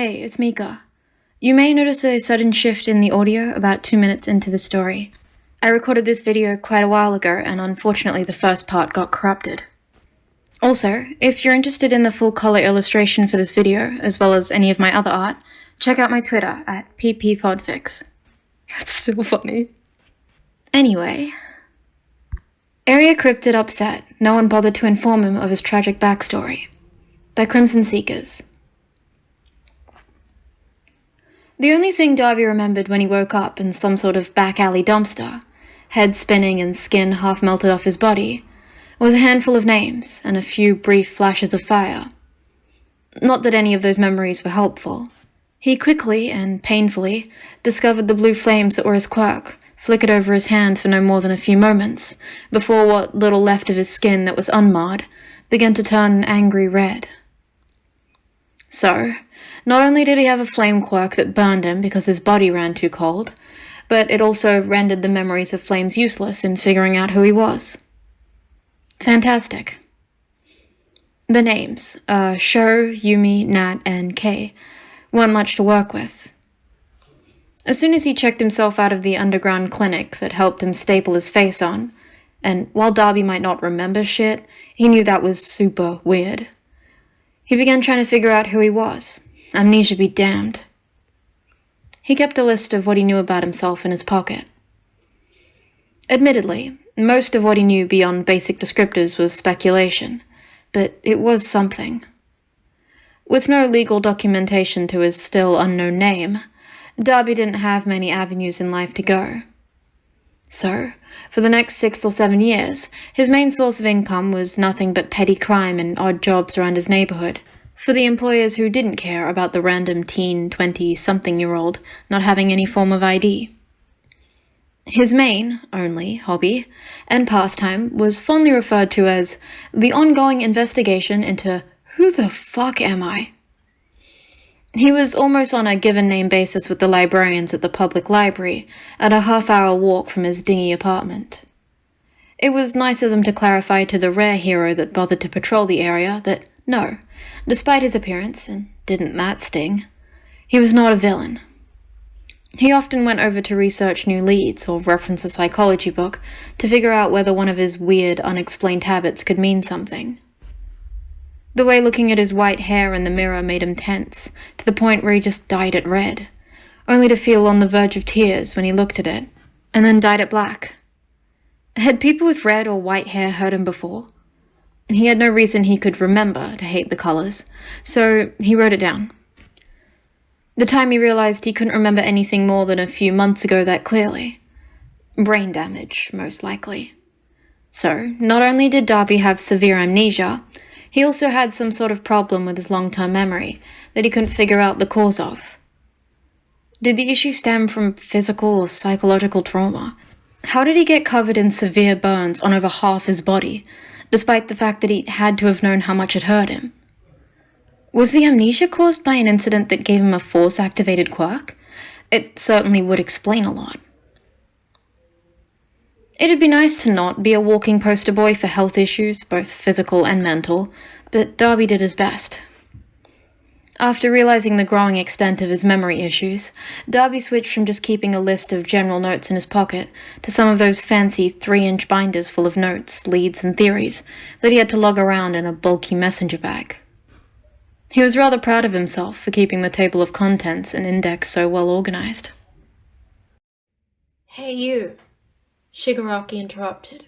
Hey, it's Mika. You may notice a sudden shift in the audio about 2 minutes into the story. I recorded this video quite a while ago, and unfortunately the first part got corrupted. Also, if you're interested in the full color illustration for this video, as well as any of my other art, check out my Twitter at Pt.1. That's still funny. Anyway, Area Cryptid upset, no one bothered to inform him of his tragic backstory. By Crimson Seekers. The only thing Dabi remembered when he woke up in some sort of back alley dumpster, head spinning and skin half melted off his body, was a handful of names and a few brief flashes of fire. Not that any of those memories were helpful. He quickly and painfully discovered the blue flames that were his quirk flickered over his hand for no more than a few moments, before what little left of his skin that was unmarred began to turn an angry red. So, not only did he have a flame quirk that burned him because his body ran too cold, but it also rendered the memories of flames useless in figuring out who he was. Fantastic. The names, Sho, Yumi, Nat, and Kei, weren't much to work with. As soon as he checked himself out of the underground clinic that helped him staple his face on, and while Dabi might not remember shit, he knew that was super weird. He began trying to figure out who he was. Amnesia be damned. He kept a list of what he knew about himself in his pocket. Admittedly, most of what he knew beyond basic descriptors was speculation, but it was something. With no legal documentation to his still unknown name, Dabi didn't have many avenues in life to go. So, for the next 6 or 7 years, his main source of income was nothing but petty crime and odd jobs around his neighborhood, for the employers who didn't care about the random teen, 20-something-year-old not having any form of ID. His main, only, hobby and pastime was fondly referred to as the ongoing investigation into who the fuck am I? He was almost on a given-name basis with the librarians at the public library, at a half-hour walk from his dingy apartment. It was nice of them to clarify to the rare hero that bothered to patrol the area that, no, despite his appearance, and didn't that sting, he was not a villain. He often went over to research new leads or reference a psychology book to figure out whether one of his weird, unexplained habits could mean something. The way looking at his white hair in the mirror made him tense, to the point where he just dyed it red, only to feel on the verge of tears when he looked at it, and then dyed it black. Had people with red or white hair hurt him before? He had no reason he could remember to hate the colors, so he wrote it down. The time he realized he couldn't remember anything more than a few months ago that clearly. Brain damage, most likely. So, not only did Dabi have severe amnesia, he also had some sort of problem with his long-term memory that he couldn't figure out the cause of. Did the issue stem from physical or psychological trauma? How did he get covered in severe burns on over half his body, despite the fact that he had to have known how much it hurt him? Was the amnesia caused by an incident that gave him a force-activated quirk? It certainly would explain a lot. It'd be nice to not be a walking poster boy for health issues, both physical and mental, but Dabi did his best. After realizing the growing extent of his memory issues, Dabi switched from just keeping a list of general notes in his pocket to some of those fancy 3-inch binders full of notes, leads, and theories that he had to lug around in a bulky messenger bag. He was rather proud of himself for keeping the table of contents and index so well organized. Hey you, Shigaraki interrupted.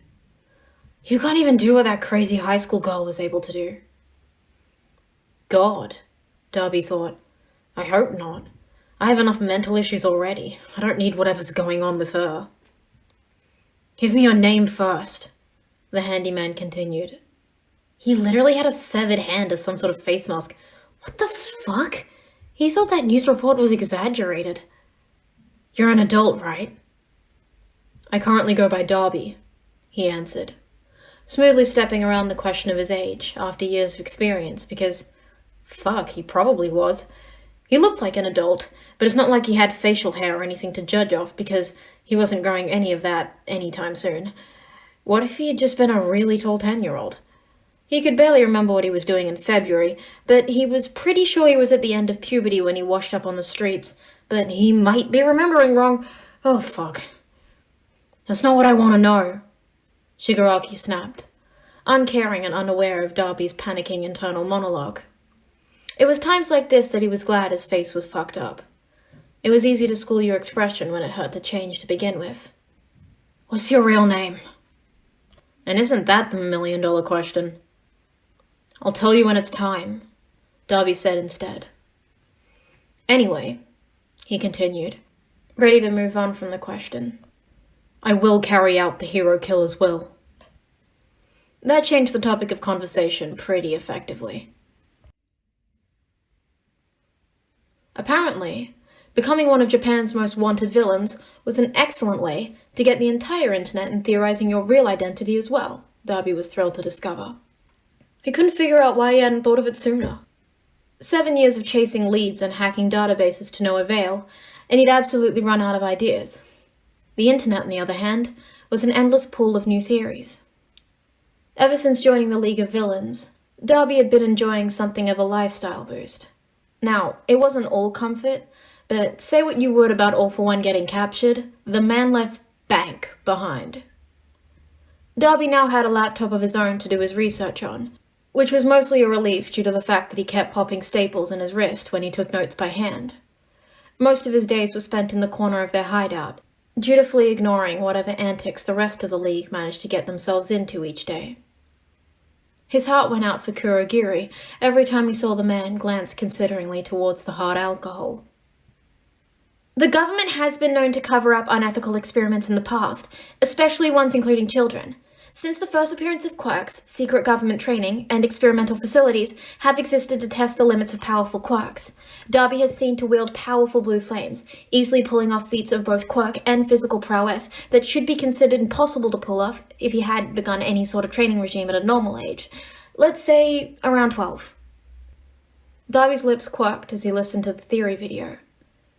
You can't even do what that crazy high school girl was able to do. God, Dabi thought. I hope not. I have enough mental issues already. I don't need whatever's going on with her. Give me your name first, the handyman continued. He literally had a severed hand as some sort of face mask. What the fuck? He thought that news report was exaggerated. You're an adult, right? I currently go by Dabi, he answered, smoothly stepping around the question of his age after years of experience because, fuck, he probably was. He looked like an adult, but it's not like he had facial hair or anything to judge off because he wasn't growing any of that anytime soon. What if he had just been a really tall 10-year-old? He could barely remember what he was doing in February, but he was pretty sure he was at the end of puberty when he washed up on the streets. But he might be remembering wrong. Oh, fuck. That's not what I want to know, Shigaraki snapped, uncaring and unaware of Dabi's panicking internal monologue. It was times like this that he was glad his face was fucked up. It was easy to school your expression when it hurt to change to begin with. What's your real name? And isn't that the million-dollar question? I'll tell you when it's time, Dabi said instead. Anyway, he continued, ready to move on from the question, I will carry out the hero killer's will. That changed the topic of conversation pretty effectively. Apparently, becoming one of Japan's most wanted villains was an excellent way to get the entire internet and theorizing your real identity as well, Dabi was thrilled to discover. He couldn't figure out why he hadn't thought of it sooner. 7 years of chasing leads and hacking databases to no avail, and he'd absolutely run out of ideas. The internet, on the other hand, was an endless pool of new theories. Ever since joining the League of Villains, Dabi had been enjoying something of a lifestyle boost. Now, it wasn't all comfort, but say what you would about All for One getting captured, the man left bank behind. Dabi now had a laptop of his own to do his research on, which was mostly a relief due to the fact that he kept popping staples in his wrist when he took notes by hand. Most of his days were spent in the corner of their hideout, dutifully ignoring whatever antics the rest of the League managed to get themselves into each day. His heart went out for Kurogiri every time he saw the man glance consideringly towards the hard alcohol. The government has been known to cover up unethical experiments in the past, especially ones including children. Since the first appearance of quirks, secret government training and experimental facilities have existed to test the limits of powerful quirks. Dabi has seen to wield powerful blue flames, easily pulling off feats of both quirk and physical prowess that should be considered impossible to pull off if he had begun any sort of training regime at a normal age. Let's say around 12. Dabi's lips quirked as he listened to the theory video,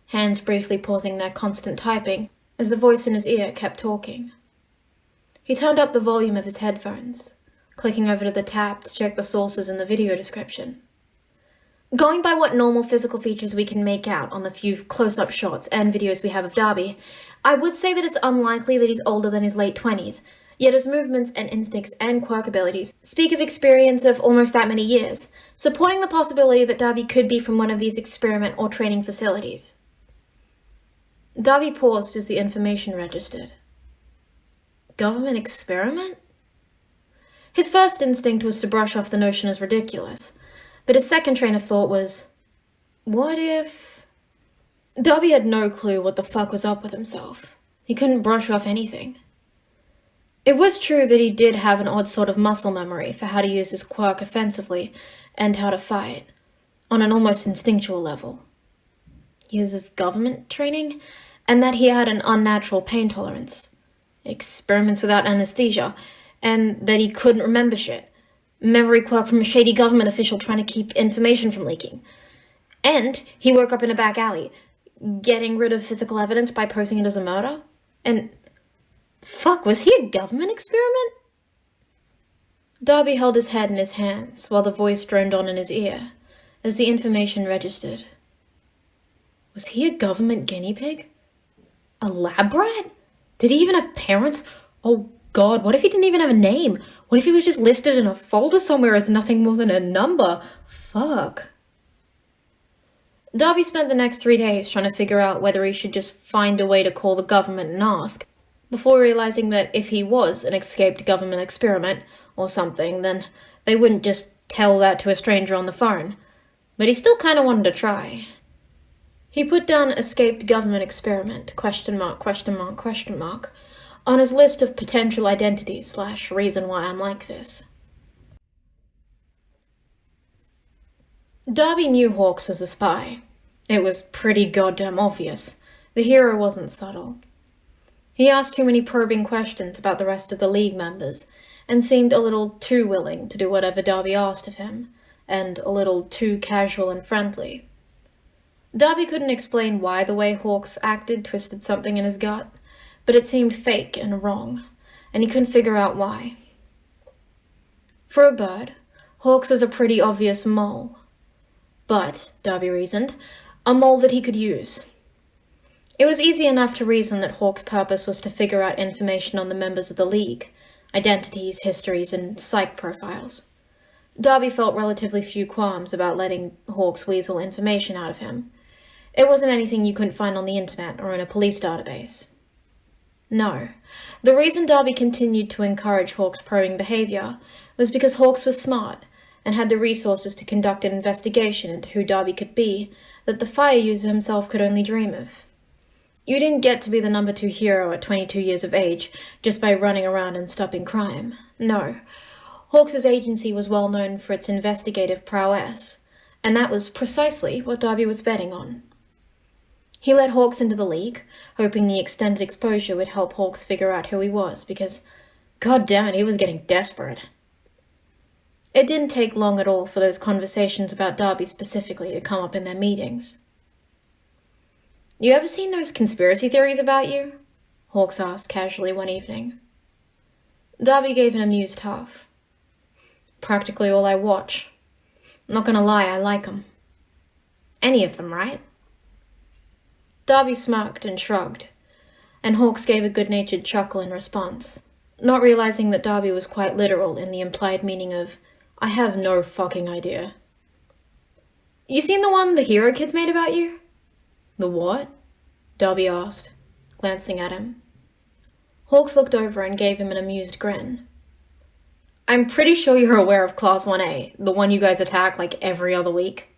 hands briefly pausing their constant typing as the voice in his ear kept talking. He turned up the volume of his headphones, clicking over to the tab to check the sources in the video description. Going by what normal physical features we can make out on the few close-up shots and videos we have of Dabi, I would say that it's unlikely that he's older than his late 20s, yet his movements and instincts and quirk abilities speak of experience of almost that many years, supporting the possibility that Dabi could be from one of these experiment or training facilities. Dabi paused as the information registered. Government experiment? His first instinct was to brush off the notion as ridiculous, but his second train of thought was, what if... Dabi had no clue what the fuck was up with himself. He couldn't brush off anything. It was true that he did have an odd sort of muscle memory for how to use his quirk offensively and how to fight, on an almost instinctual level. Years of government training, and that he had an unnatural pain tolerance. Experiments without anesthesia, and that he couldn't remember shit. Memory quirk from a shady government official trying to keep information from leaking. And he woke up in a back alley, getting rid of physical evidence by posing it as a murder. And, fuck, was he a government experiment? Dabi held his head in his hands while the voice droned on in his ear as the information registered. Was he a government guinea pig? A lab rat? Did he even have parents? Oh god, what if he didn't even have a name? What if he was just listed in a folder somewhere as nothing more than a number? Fuck. Dabi spent the next 3 days trying to figure out whether he should just find a way to call the government and ask, before realizing that if he was an escaped government experiment or something, then they wouldn't just tell that to a stranger on the phone. But he still kinda wanted to try. He put down escaped government experiment, ? On his list of potential identities / reason why I'm like this. Dabi knew Hawks was a spy. It was pretty goddamn obvious. The hero wasn't subtle. He asked too many probing questions about the rest of the League members, and seemed a little too willing to do whatever Dabi asked of him, and a little too casual and friendly. Dabi couldn't explain why the way Hawks acted twisted something in his gut, but it seemed fake and wrong, and he couldn't figure out why. For a bird, Hawks was a pretty obvious mole. But, Dabi reasoned, a mole that he could use. It was easy enough to reason that Hawks' purpose was to figure out information on the members of the League, identities, histories, and psych profiles. Dabi felt relatively few qualms about letting Hawks weasel information out of him. It wasn't anything you couldn't find on the internet or in a police database. No. The reason Dabi continued to encourage Hawks' probing behavior was because Hawks was smart and had the resources to conduct an investigation into who Dabi could be that the fire user himself could only dream of. You didn't get to be the number 2 hero at 22 years of age just by running around and stopping crime. No. Hawks' agency was well known for its investigative prowess, and that was precisely what Dabi was betting on. He let Hawks into the League, hoping the extended exposure would help Hawks figure out who he was, because, god damn it, he was getting desperate. It didn't take long at all for those conversations about Dabi specifically to come up in their meetings. "You ever seen those conspiracy theories about you?" Hawks asked casually one evening. Dabi gave an amused huff. "Practically all I watch. Not gonna lie, I like 'em. Any of them, right?" Dabi smirked and shrugged, and Hawks gave a good-natured chuckle in response, not realizing that Dabi was quite literal in the implied meaning of, "I have no fucking idea." "You seen the one the hero kids made about you?" "The what?" Dabi asked, glancing at him. Hawks looked over and gave him an amused grin. "I'm pretty sure you're aware of Class 1A, the one you guys attack like every other week.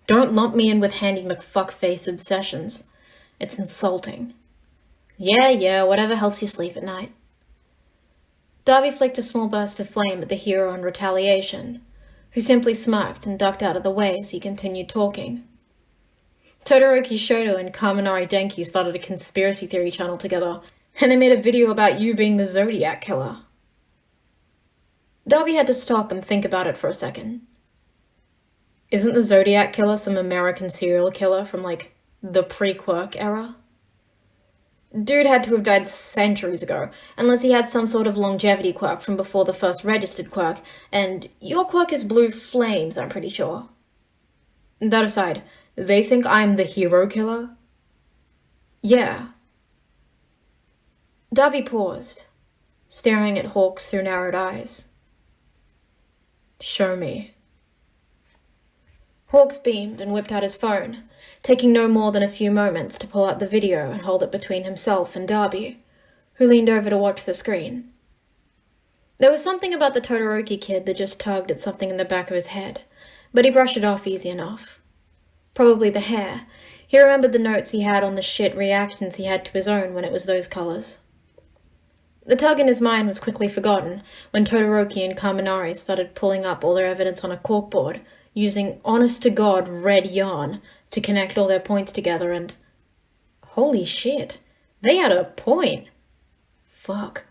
Don't lump me in with Handy McFuckface obsessions. It's insulting." Yeah, whatever helps you sleep at night." Dabi flicked a small burst of flame at the hero in retaliation, who simply smirked and ducked out of the way as he continued talking. "Todoroki Shoto and Kaminari Denki started a conspiracy theory channel together, and they made a video about you being the Zodiac Killer." Dabi had to stop and think about it for a second. Isn't the Zodiac Killer some American serial killer from, like, the pre-Quirk era? Dude had to have died centuries ago, unless he had some sort of longevity quirk from before the first registered quirk, and your quirk is blue flames, I'm pretty sure. That aside, they think I'm the hero killer? Yeah. Dabi paused, staring at Hawks through narrowed eyes. "Show me." Hawks beamed and whipped out his phone, taking no more than a few moments to pull out the video and hold it between himself and Dabi, who leaned over to watch the screen. There was something about the Todoroki kid that just tugged at something in the back of his head, but he brushed it off easy enough. Probably the hair. He remembered the notes he had on the shit reactions he had to his own when it was those colors. The tug in his mind was quickly forgotten when Todoroki and Kaminari started pulling up all their evidence on a corkboard, using honest-to-God red yarn to connect all their points together, and holy shit, they had a point. Fuck.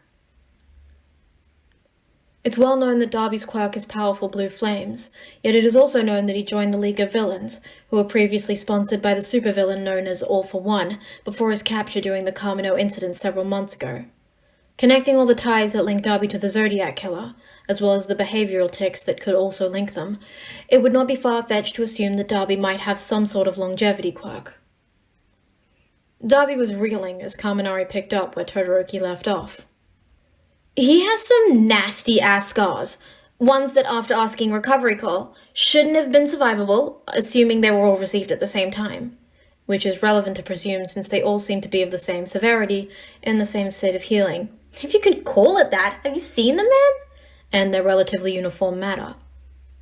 It's well known that Dabi's quirk is powerful blue flames, yet it is also known that he joined the League of Villains, who were previously sponsored by the supervillain known as All for One, before his capture during the Kamino incident several months ago. Connecting all the ties that link Dabi to the Zodiac Killer, as well as the behavioral tics that could also link them, it would not be far-fetched to assume that Dabi might have some sort of longevity quirk. Dabi was reeling as Kaminari picked up where Todoroki left off. "He has some nasty-ass scars, ones that after asking recovery call shouldn't have been survivable, assuming they were all received at the same time, which is relevant to presume since they all seem to be of the same severity in the same state of healing. If you could call it that, have you seen the man? And their relatively uniform matter.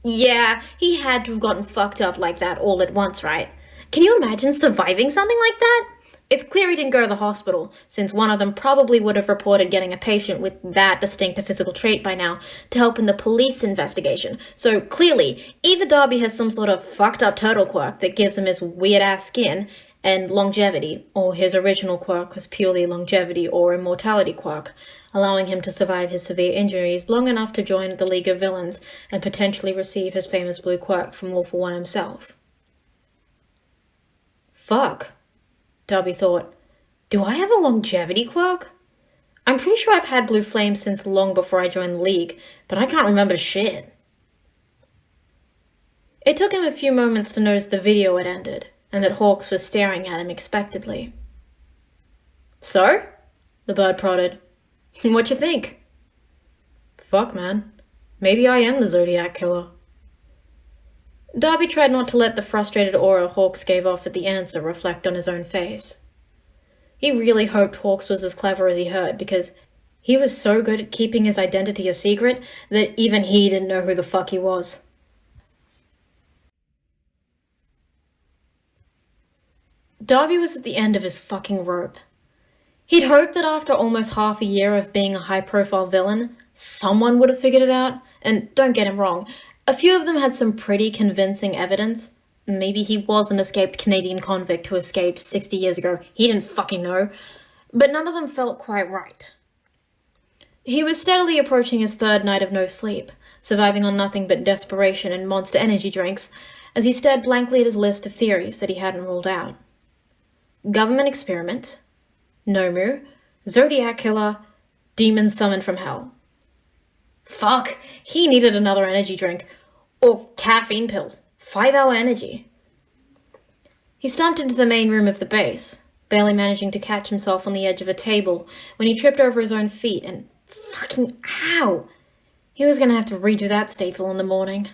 Yeah, he had to have gotten fucked up like that all at once, right? Can you imagine surviving something like that? It's clear he didn't go to the hospital, since one of them probably would have reported getting a patient with that distinctive physical trait by now to help in the police investigation. So clearly, either Dabi has some sort of fucked up turtle quirk that gives him his weird-ass skin and longevity, or his original quirk was purely longevity or immortality quirk, allowing him to survive his severe injuries long enough to join the League of Villains and potentially receive his famous blue quirk from All for One himself. Fuck, Dabi thought. Do I have a longevity quirk? I'm pretty sure I've had blue flames since long before I joined the League, but I can't remember shit. It took him a few moments to notice the video had ended, and that Hawks was staring at him expectantly. "So?" the bird prodded. "What you think?" "Fuck, man. Maybe I am the Zodiac Killer." Dabi tried not to let the frustrated aura Hawks gave off at the answer reflect on his own face. He really hoped Hawks was as clever as he heard, because he was so good at keeping his identity a secret that even he didn't know who the fuck he was. Dabi was at the end of his fucking rope. He'd hoped that after almost half a year of being a high-profile villain, someone would have figured it out, and don't get him wrong, a few of them had some pretty convincing evidence. Maybe he was an escaped Canadian convict who escaped 60 years ago, he didn't fucking know, but none of them felt quite right. He was steadily approaching his third night of no sleep, surviving on nothing but desperation and monster energy drinks, as he stared blankly at his list of theories that he hadn't ruled out. Government experiment, Nomu, Zodiac Killer, demon summoned from hell. Fuck, he needed another energy drink. Or caffeine pills. 5-hour energy. He stomped into the main room of the base, barely managing to catch himself on the edge of a table when he tripped over his own feet and fucking ow! He was gonna have to redo that staple in the morning.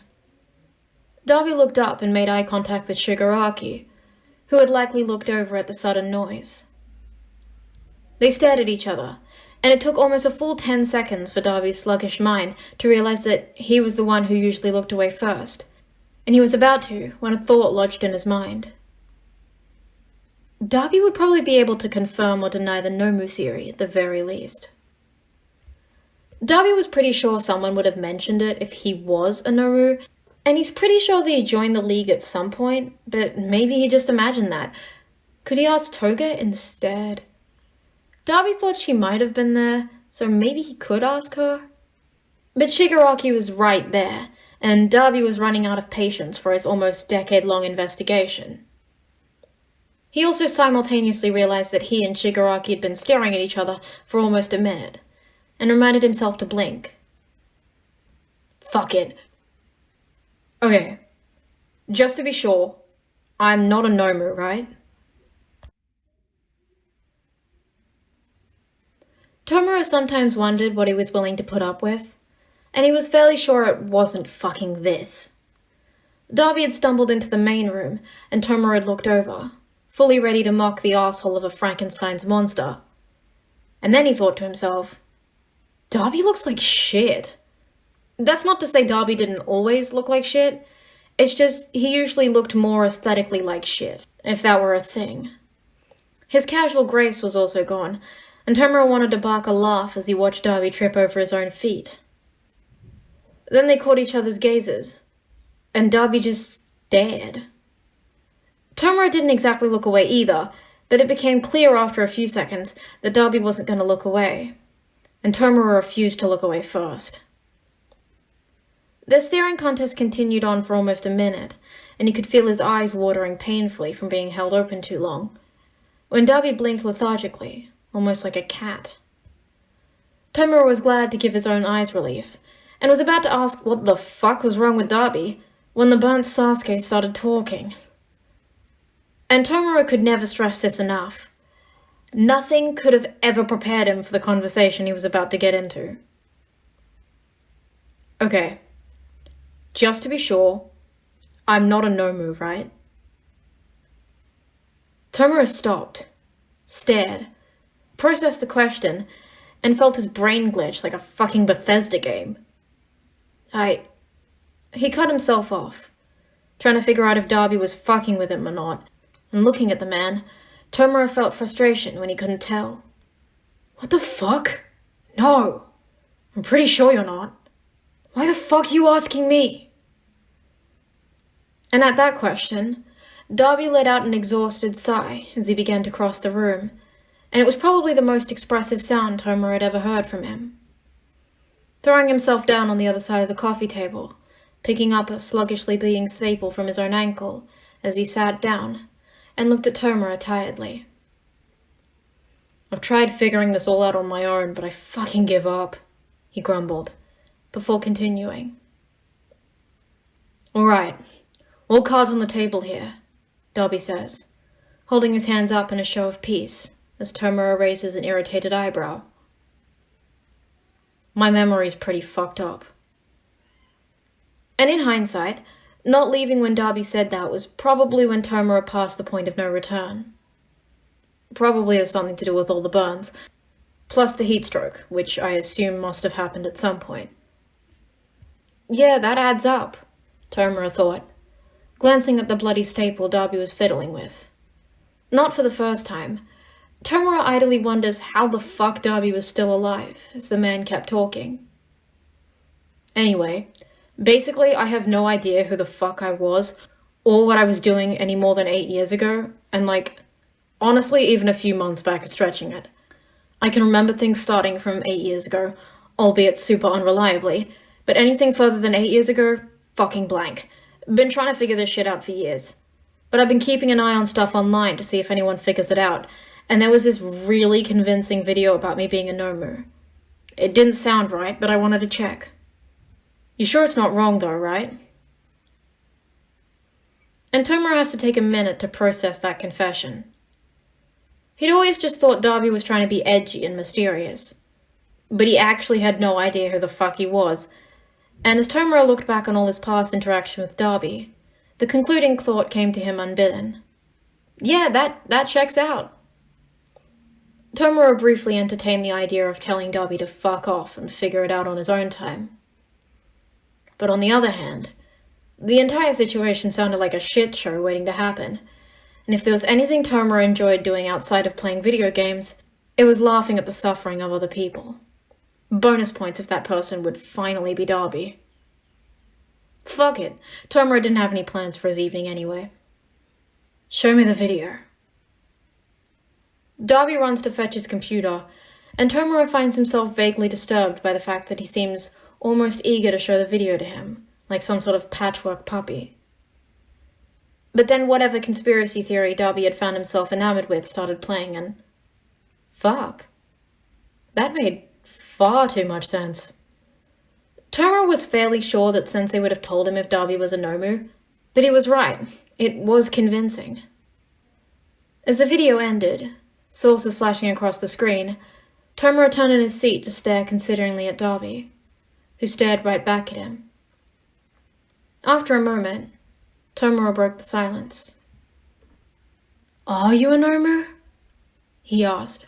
Dabi looked up and made eye contact with Shigaraki, who had likely looked over at the sudden noise. They stared at each other, and it took almost a full 10 seconds for Dabi's sluggish mind to realize that he was the one who usually looked away first, and he was about to when a thought lodged in his mind. Dabi would probably be able to confirm or deny the Nomu theory at the very least. Dabi was pretty sure someone would have mentioned it if he was a Nomu, and he's pretty sure that he joined the League at some point, but maybe he just imagined that. Could he ask Toga instead? Dabi thought she might have been there, so maybe he could ask her. But Shigaraki was right there, and Dabi was running out of patience for his almost decade-long investigation. He also simultaneously realized that he and Shigaraki had been staring at each other for almost a minute, and reminded himself to blink. Fuck it. Okay, just to be sure, I'm not a Nomu, right? Tomura sometimes wondered what he was willing to put up with, and he was fairly sure it wasn't fucking this. Dabi had stumbled into the main room, and Tomura had looked over, fully ready to mock the asshole of a Frankenstein's monster. And then he thought to himself, Dabi looks like shit. That's not to say Dabi didn't always look like shit, it's just he usually looked more aesthetically like shit, if that were a thing. His casual grace was also gone, and Tomura wanted to bark a laugh as he watched Dabi trip over his own feet. Then they caught each other's gazes, and Dabi just stared. Tomura didn't exactly look away either, but it became clear after a few seconds that Dabi wasn't going to look away, and Tomura refused to look away first. Their staring contest continued on for almost a minute, and he could feel his eyes watering painfully from being held open too long, when Dabi blinked lethargically, almost like a cat. Tomura was glad to give his own eyes relief, and was about to ask what the fuck was wrong with Dabi, when the burnt Sasuke started talking. And Tomura could never stress this enough. Nothing could have ever prepared him for the conversation he was about to get into. Okay, just to be sure, I'm not a Nomu, right? Tomura stopped, stared, processed the question, and felt his brain glitch like a fucking Bethesda game. He cut himself off, trying to figure out if Dabi was fucking with him or not, and looking at the man, Tomura felt frustration when he couldn't tell. What the fuck? No, I'm pretty sure you're not. Why the fuck are you asking me? And at that question, Dabi let out an exhausted sigh as he began to cross the room, and it was probably the most expressive sound Tomura had ever heard from him. Throwing himself down on the other side of the coffee table, picking up a sluggishly bleeding staple from his own ankle as he sat down, and looked at Tomura tiredly. I've tried figuring this all out on my own, but I fucking give up, he grumbled, before continuing. Alright, All cards on the table here, Dabi says, holding his hands up in a show of peace, as Tomura raises an irritated eyebrow. My memory's pretty fucked up. And in hindsight, not leaving when Dabi said that was probably when Tomura passed the point of no return. Probably has something to do with all the burns, plus the heat stroke, which I assume must have happened at some point. Yeah, that adds up, Tomura thought, glancing at the bloody staple Dabi was fiddling with. Not for the first time, Tomura idly wonders how the fuck Dabi was still alive, as the man kept talking. Anyway, basically I have no idea who the fuck I was, or what I was doing any more than 8 years ago, and honestly even a few months back is stretching it. I can remember things starting from 8 years ago, albeit super unreliably, but anything further than 8 years ago, fucking blank. Been trying to figure this shit out for years. But I've been keeping an eye on stuff online to see if anyone figures it out, and there was this really convincing video about me being a Nomu. It didn't sound right, but I wanted to check. You sure it's not wrong though, right? And Tomura has to take a minute to process that confession. He'd always just thought Dabi was trying to be edgy and mysterious, but he actually had no idea who the fuck he was, and as Tomura looked back on all his past interaction with Dabi, the concluding thought came to him unbidden. Yeah, that checks out. Tomura briefly entertained the idea of telling Dabi to fuck off and figure it out on his own time. But on the other hand, the entire situation sounded like a shit show waiting to happen, and if there was anything Tomura enjoyed doing outside of playing video games, it was laughing at the suffering of other people. Bonus points if that person would finally be Dabi. Fuck it, Tomura didn't have any plans for his evening anyway. Show me the video. Dabi runs to fetch his computer, and Tomura finds himself vaguely disturbed by the fact that he seems almost eager to show the video to him, like some sort of patchwork puppy. But then whatever conspiracy theory Dabi had found himself enamored with started playing, and fuck. That made far too much sense. Tomura was fairly sure that Sensei would have told him if Dabi was a Nomu, but he was right. It was convincing. As the video ended, sources flashing across the screen, Tomura turned in his seat to stare consideringly at Dabi, who stared right back at him. After a moment, Tomura broke the silence. Are you a Nomu? He asked,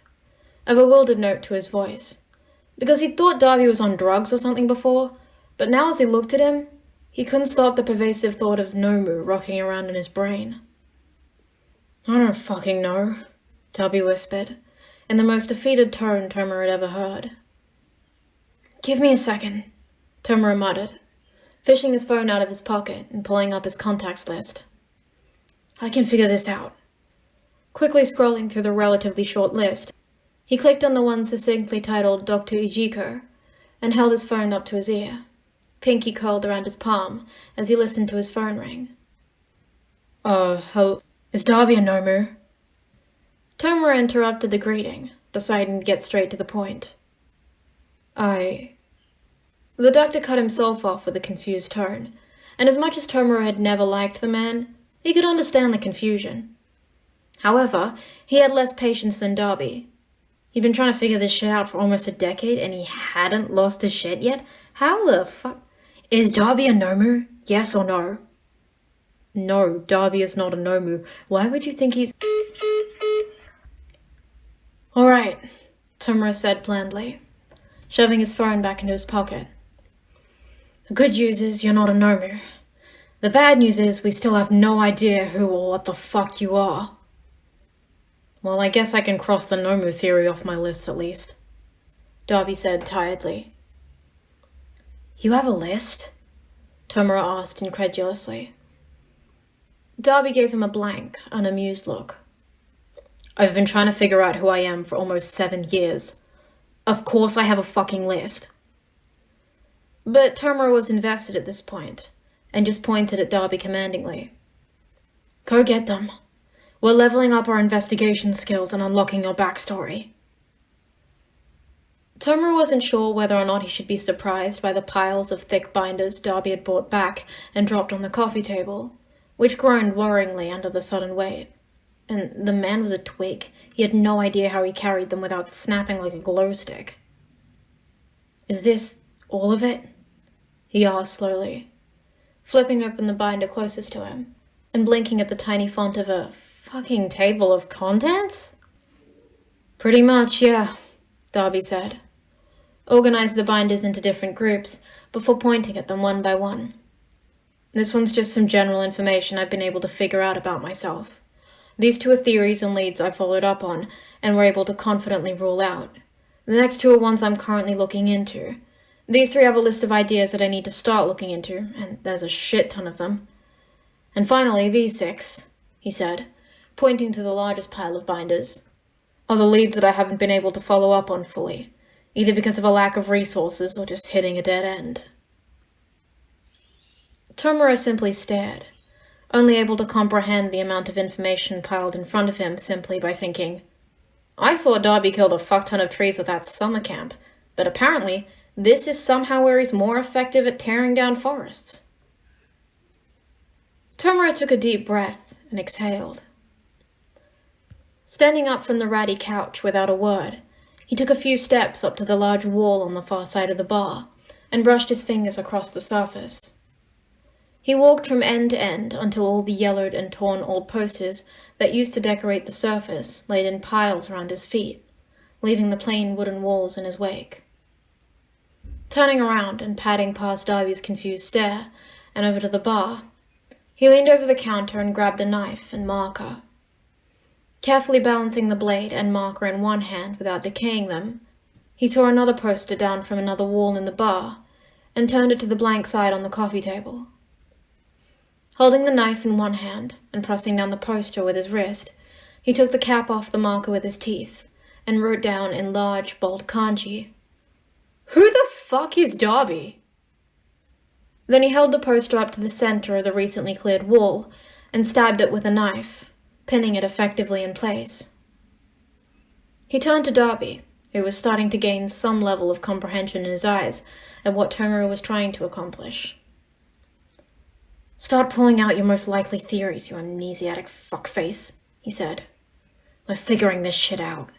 a bewildered note to his voice, because he'd thought Dabi was on drugs or something before, but now as he looked at him, he couldn't stop the pervasive thought of Nomu rocking around in his brain. I don't fucking know, Dabi whispered, in the most defeated tone Tomura had ever heard. Give me a second, Tomura muttered, fishing his phone out of his pocket and pulling up his contacts list. I can figure this out. Quickly scrolling through the relatively short list, he clicked on the one succinctly titled Dr. Ijiko, and held his phone up to his ear, pinky curled around his palm as he listened to his phone ring. Hello? Is Dabi a Nomu? Tomura interrupted the greeting, deciding to get straight to the point. The doctor cut himself off with a confused tone, and as much as Tomura had never liked the man, he could understand the confusion. However, he had less patience than Dabi. He'd been trying to figure this shit out for almost a decade, and he hadn't lost his shit yet? How the fuck? Is Dabi a Nomu? Yes or no? No, Dabi is not a Nomu. Why would you think he's... Alright, Tomura said blandly, shoving his phone back into his pocket. The good news is you're not a Nomu. The bad news is we still have no idea who or what the fuck you are. Well, I guess I can cross the Nomu theory off my list at least, Dabi said tiredly. You have a list? Tomura asked incredulously. Dabi gave him a blank, unamused look. I've been trying to figure out who I am for almost 7 years. Of course I have a fucking list. But Tomura was invested at this point, and just pointed at Dabi commandingly. Go get them. We're leveling up our investigation skills and unlocking your backstory. Tomura wasn't sure whether or not he should be surprised by the piles of thick binders Dabi had brought back and dropped on the coffee table, which groaned worryingly under the sudden weight. And the man was a twig. He had no idea how he carried them without snapping like a glow stick. "Is this all of it?" he asked slowly, flipping open the binder closest to him and blinking at the tiny font of a fucking table of contents? "Pretty much, yeah," Dabi said. Organized the binders into different groups before pointing at them one by one. "This one's just some general information I've been able to figure out about myself. These two are theories and leads I followed up on and were able to confidently rule out. The next two are ones I'm currently looking into. These three have a list of ideas that I need to start looking into, and there's a shit ton of them. And finally, these 6, he said, pointing to the largest pile of binders, are the leads that I haven't been able to follow up on fully, either because of a lack of resources or just hitting a dead end." Tomura simply stared, only able to comprehend the amount of information piled in front of him simply by thinking, "I thought Dabi killed a fuck ton of trees with that summer camp, but apparently this is somehow where he's more effective at tearing down forests." Tomura took a deep breath and exhaled. Standing up from the ratty couch without a word, he took a few steps up to the large wall on the far side of the bar and brushed his fingers across the surface. He walked from end to end until all the yellowed and torn old posters that used to decorate the surface laid in piles around his feet, leaving the plain wooden walls in his wake. Turning around and padding past Dabi's confused stare and over to the bar, he leaned over the counter and grabbed a knife and marker. Carefully balancing the blade and marker in one hand without decaying them, he tore another poster down from another wall in the bar and turned it to the blank side on the coffee table. Holding the knife in one hand and pressing down the poster with his wrist, he took the cap off the marker with his teeth and wrote down in large, bold kanji, "Who the fuck is Dabi?" Then he held the poster up to the center of the recently cleared wall and stabbed it with a knife, pinning it effectively in place. He turned to Dabi, who was starting to gain some level of comprehension in his eyes at what Tomura was trying to accomplish. "Start pulling out your most likely theories, you amnesiac fuckface," he said. "We're figuring this shit out."